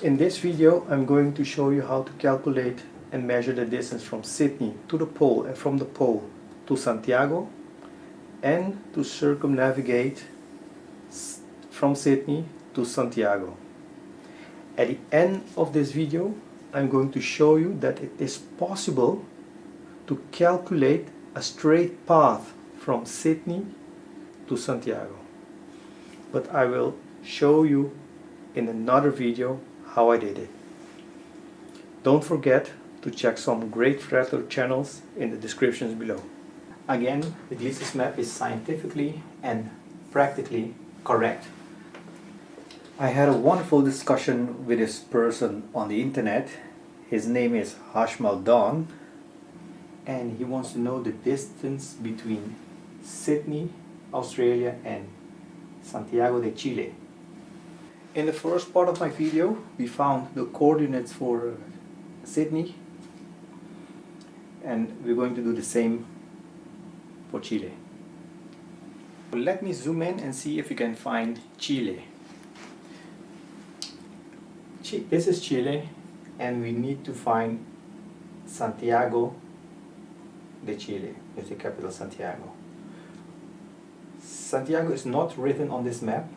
In this video I'm going to show you how to calculate and measure the distance from Sydney to the pole and from the pole to Santiago, and to circumnavigate from Sydney to Santiago. At the end of this video I'm going to show you that it is possible to calculate a straight path from Sydney to Santiago, but I will show you in another video how I did it. Don't forget to check some great retro channels in the descriptions below. Again, the GLEASON'S map is scientifically and practically correct. I had a wonderful discussion with this person on the internet. His name is Hashmal Don, and he wants to know the distance between Sydney, Australia and Santiago de Chile. In the first part of my video we found the coordinates for Sydney, and we're going to do the same for Chile. Let me zoom in and see if we can find Chile. This is Chile, and we need to find Santiago de Chile, is the capital Santiago. Santiago is not written on this map,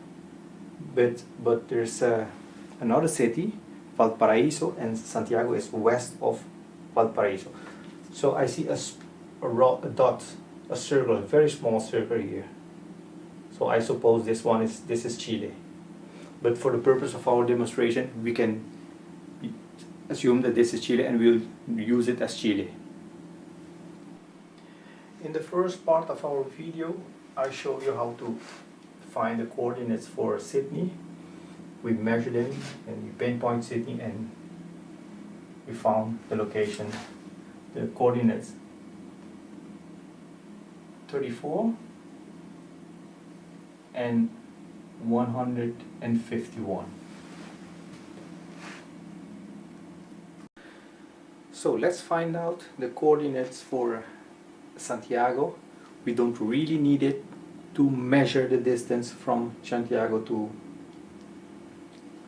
but there's another city, Valparaiso, and Santiago is west of Valparaiso. So I see a dot, a circle, a very small circle here. So I suppose this is Chile. But for the purpose of our demonstration, we can assume that this is Chile and we'll use it as Chile. In the first part of our video, I show you how to find the coordinates for Sydney. We measured them and we pinpoint Sydney, and we found the location, the coordinates 34 and 151. So let's find out the coordinates for Santiago. We don't really need it to measure the distance from Santiago to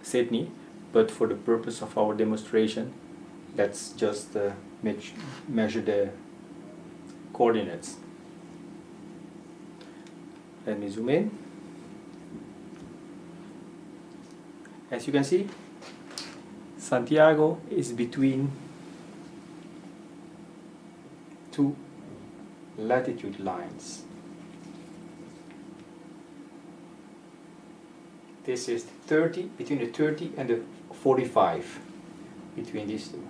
Sydney, but for the purpose of our demonstration, let's just measure the coordinates. Let me zoom in. As you can see, Santiago is between two latitude lines. This is 30, between the 30 and the 45, between these two.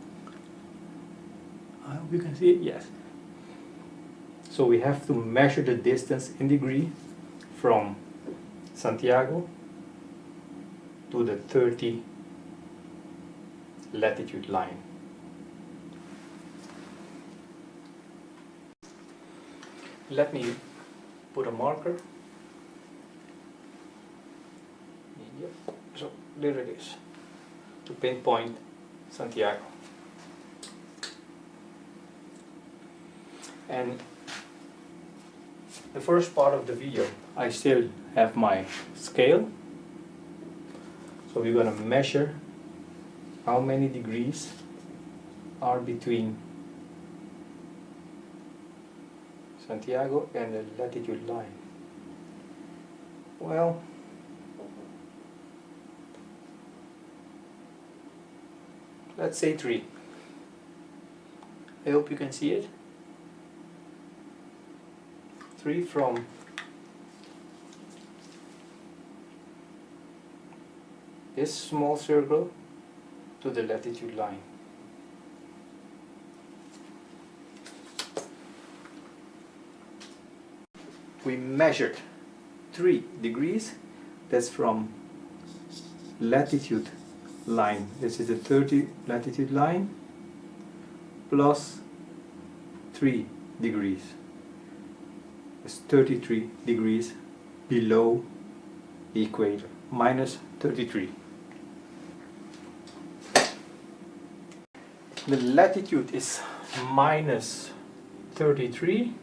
I hope you can see it, yes. So we have to measure the distance in degree from Santiago to the 30 latitude line. Let me put a marker. So there it is, to pinpoint Santiago. And the first part of the video, I still have my scale. So we're going to measure how many degrees are between Santiago and the latitude line. Well, let's say 3. I hope you can see it. 3 from this small circle to the latitude line. We measured 3 degrees. That's from latitude line. This is the 30 latitude line plus 3 degrees. It's 33 degrees below the equator, minus 33. The latitude is minus 33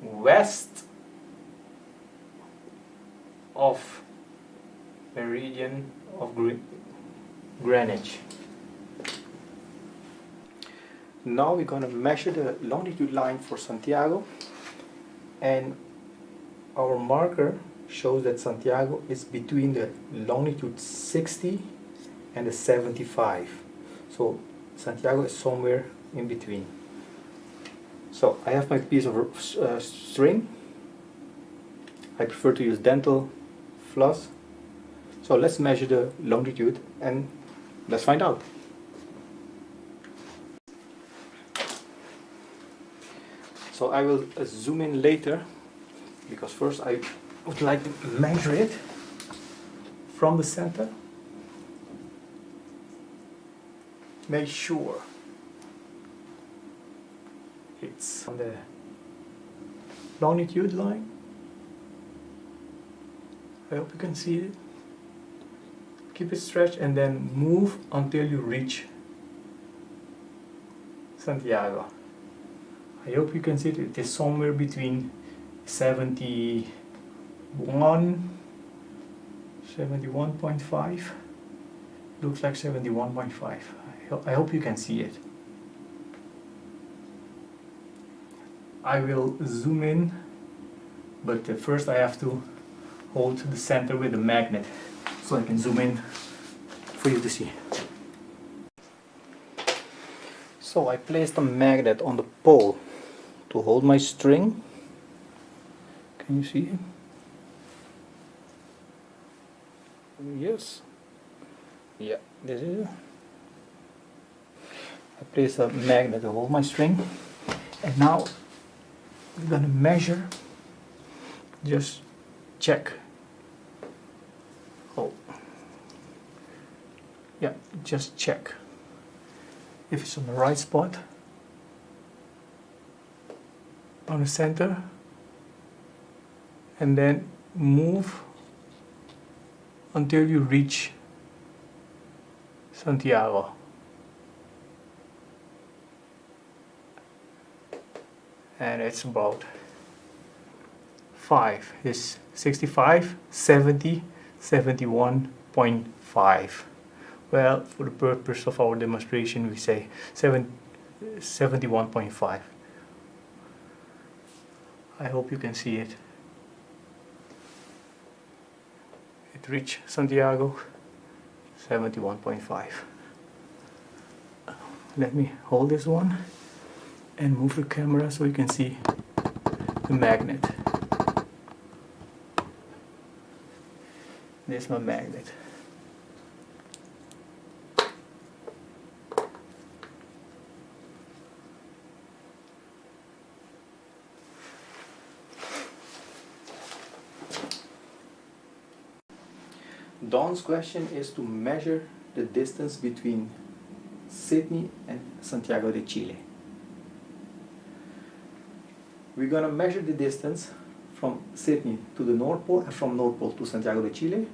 west of meridian of Greenwich. Now we're going to measure the longitude line for Santiago, and our marker shows that Santiago is between the longitude 60 and the 75. So Santiago is somewhere in between. So I have my piece of string. I prefer to use dental floss. So let's measure the longitude and let's find out. So I will zoom in later, because first I would like to measure it from the center. Make sure it's on the longitude line. I hope you can see it. Keep it stretched and then move until you reach Santiago. I hope you can see it. It is somewhere between 71.5. Looks like 71.5. I hope you can see it. I will zoom in, but first I have to hold the center with a magnet so I can zoom in for you to see. So I placed a magnet on the pole to hold my string. Can you see it? Yes. Yeah, this is it. I place a magnet to hold my string, and now we're gonna measure. Just check. Oh, yeah, just check if it's on the right spot, on the center, and then move until you reach Santiago. And it's about 5. It's 65, 70, 71.5. Well, for the purpose of our demonstration, we say 71.5. I hope you can see it. It reached Santiago, 71.5. Let me hold this one and move the camera so you can see the magnet. There's my magnet. Dawn's question is to measure the distance between Sydney and Santiago de Chile. We're going to measure the distance from Sydney to the North Pole and from North Pole to Santiago de Chile.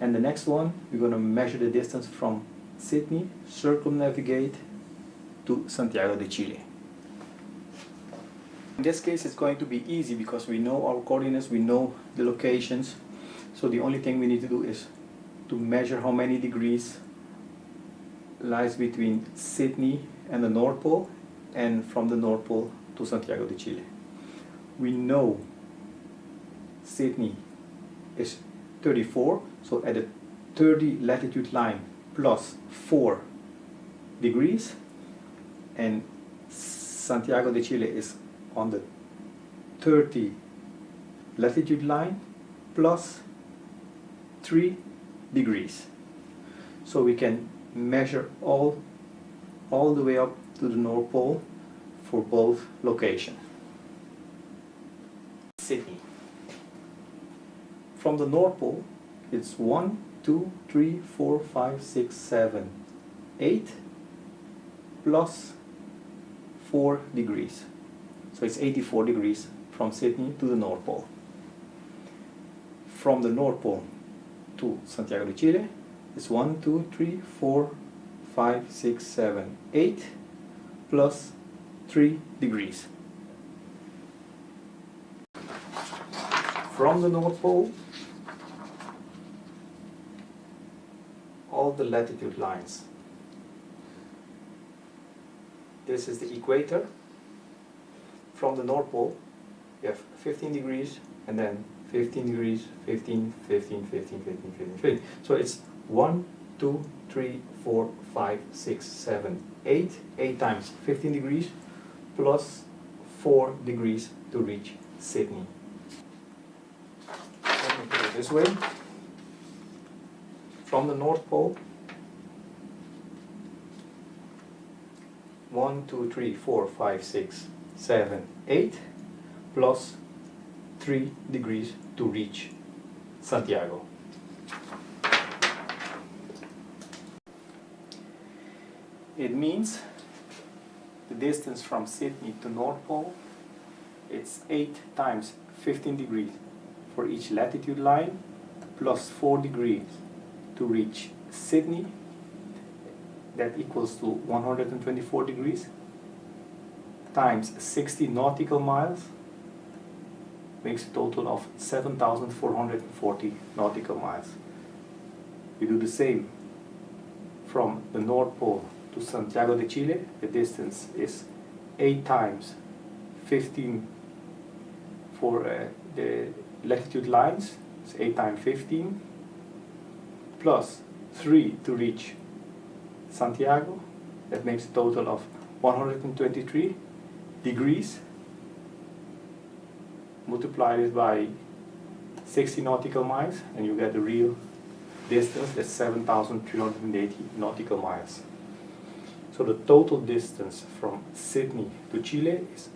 And the next one, we're going to measure the distance from Sydney, circumnavigate to Santiago de Chile. In this case, it's going to be easy because we know our coordinates, we know the locations. So the only thing we need to do is to measure how many degrees lies between Sydney and the North Pole, and from the North Pole to Santiago de Chile. We know Sydney is 34, so at the 30 latitude line plus 4 degrees, and Santiago de Chile is on the 30 latitude line plus 3 degrees. So we can measure all the way up to the North Pole for both locations. Sydney. From the North Pole, it's 1, 2, 3, 4, 5, 6, 7, 8 plus 4 degrees. So it's 84 degrees from Sydney to the North Pole. From the North Pole to Santiago de Chile, it's 1, 2, 3, 4, 5, 6, 7, 8 plus 3 degrees. From the North Pole all the latitude lines. This is the equator. From the North Pole, you have 15 degrees, and then 15 degrees, 15, 15, 15, 15, 15, 15. So it's 1, 2, 3, 4, 5, 6, 7, 8. 8 times 15 degrees plus 4 degrees to reach Sydney. Let me put it this way. From the North Pole, 1, 2, 3, 4, 5, 6, 7, 8 plus 3 degrees to reach Santiago. It means the distance from Sydney to North Pole, it's 8 times 15 degrees for each latitude line plus 4 degrees to reach Sydney. That equals to 124 degrees times 60 nautical miles makes a total of 7,440 nautical miles. We do the same from the North Pole to Santiago de Chile. The distance is 8 times 15 for the latitude lines. It's 8 times 15 plus 3 to reach Santiago. That makes a total of 123 degrees. Multiply it by 60 nautical miles and you get the real distance. That's 7,380 nautical miles. So the total distance from Sydney to Chile is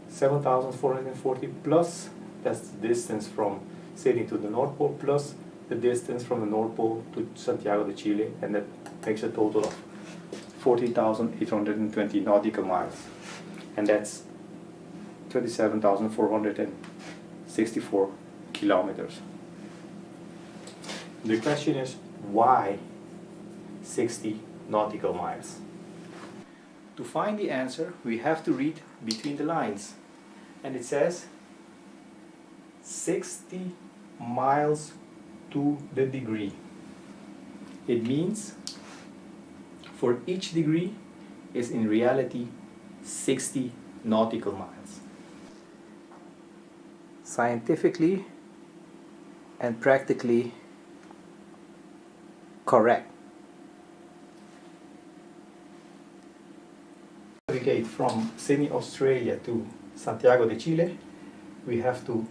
7,440 plus, that's the distance from Sydney to the North Pole plus the distance from the North Pole to Santiago de Chile, and that makes a total of 40,820 nautical miles, and that's 27,464 kilometers. The question is, why 60 nautical miles? To find the answer, we have to read between the lines, and it says 60 miles to the degree. It means for each degree is in reality 60 nautical miles. Scientifically and practically correct. Navigate from Sydney, Australia to Santiago de Chile, we have to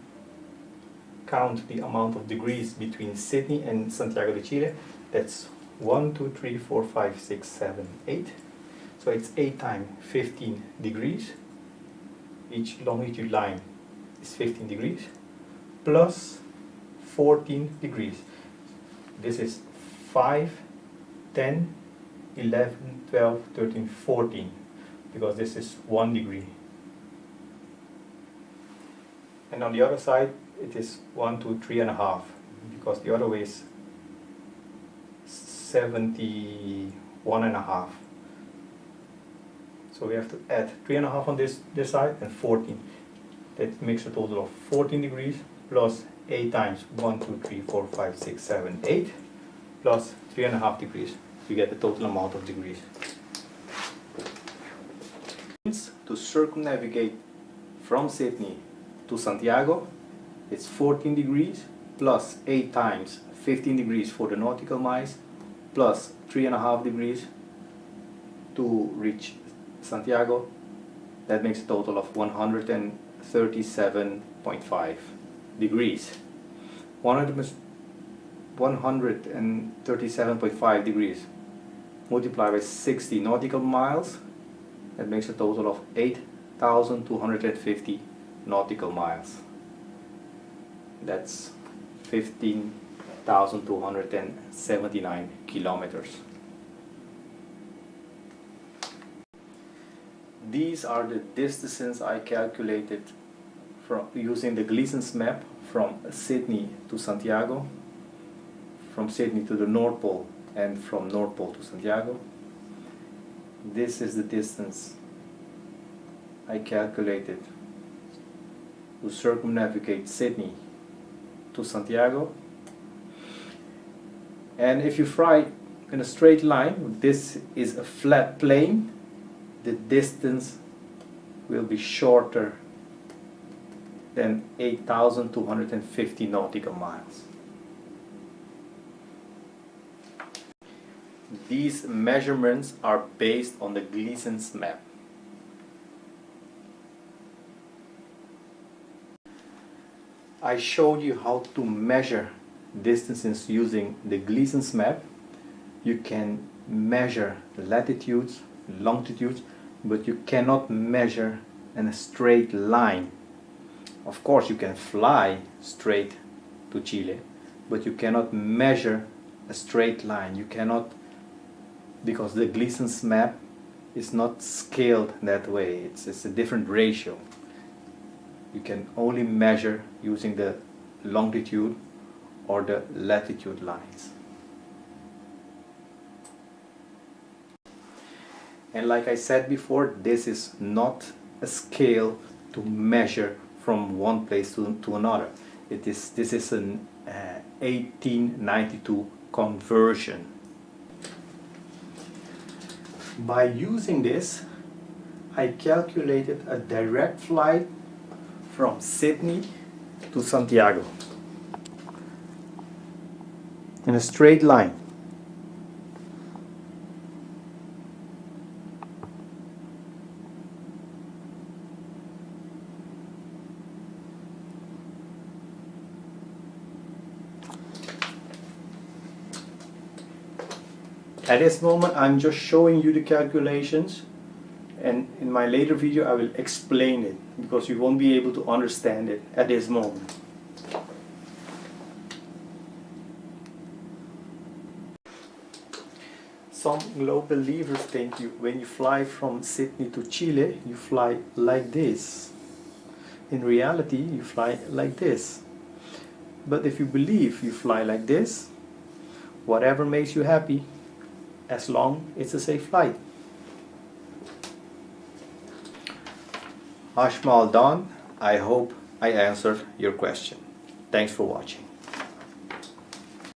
count the amount of degrees between Sydney and Santiago de Chile. That's 1, 2, 3, 4, 5, 6, 7, 8. So it's 8 times 15 degrees. Each longitude line is 15 degrees plus 14 degrees. This is 5, 10, 11, 12, 13, 14, because this is 1 degree. And on the other side it is 1, 2, 3.5, because the other way is 71.5. So we have to add 3.5 on this side and 14. That makes a total of 14 degrees plus 8 times 1, 2, 3, 4, 5, 6, 7, 8 plus 3.5 degrees. You get the total amount of degrees. To circumnavigate from Sydney to Santiago, it's 14 degrees plus 8 times 15 degrees for the nautical miles plus 3.5 degrees to reach Santiago. That makes a total of 137.5 degrees. 137.5 degrees multiplied by 60 nautical miles, that makes a total of 8,250 nautical miles. That's 15,279 kilometers. These are the distances I calculated from using the GLEASON'S map from Sydney to Santiago, from Sydney to the North Pole, and from North Pole to Santiago. This is the distance I calculated to circumnavigate Sydney to Santiago. And if you in a straight line, this is a flat plane, the distance will be shorter than 8,250 nautical miles. These measurements are based on the GLEASON'S map. I showed you how to measure distances using the GLEASON'S map. You can measure latitudes, longitudes, but you cannot measure in a straight line. Of course, you can fly straight to Chile, but you cannot measure a straight line. You cannot, because the GLEASON'S map is not scaled that way. It's a different ratio. You can only measure using the longitude or the latitude lines. And like I said before, this is not a scale to measure from one place to another. This is an 1892 conversion. By using this, I calculated a direct flight from Sydney to Santiago in a straight line. At this moment, I'm just showing you the calculations, and in my later video I will explain it, because you won't be able to understand it at this moment. Some global believers think when you fly from Sydney to Chile, you fly like this. In reality, you fly like this. But if you believe you fly like this, whatever makes you happy, as long it's a safe flight. Ashmal done. I hope I answered your question. Thanks for watching.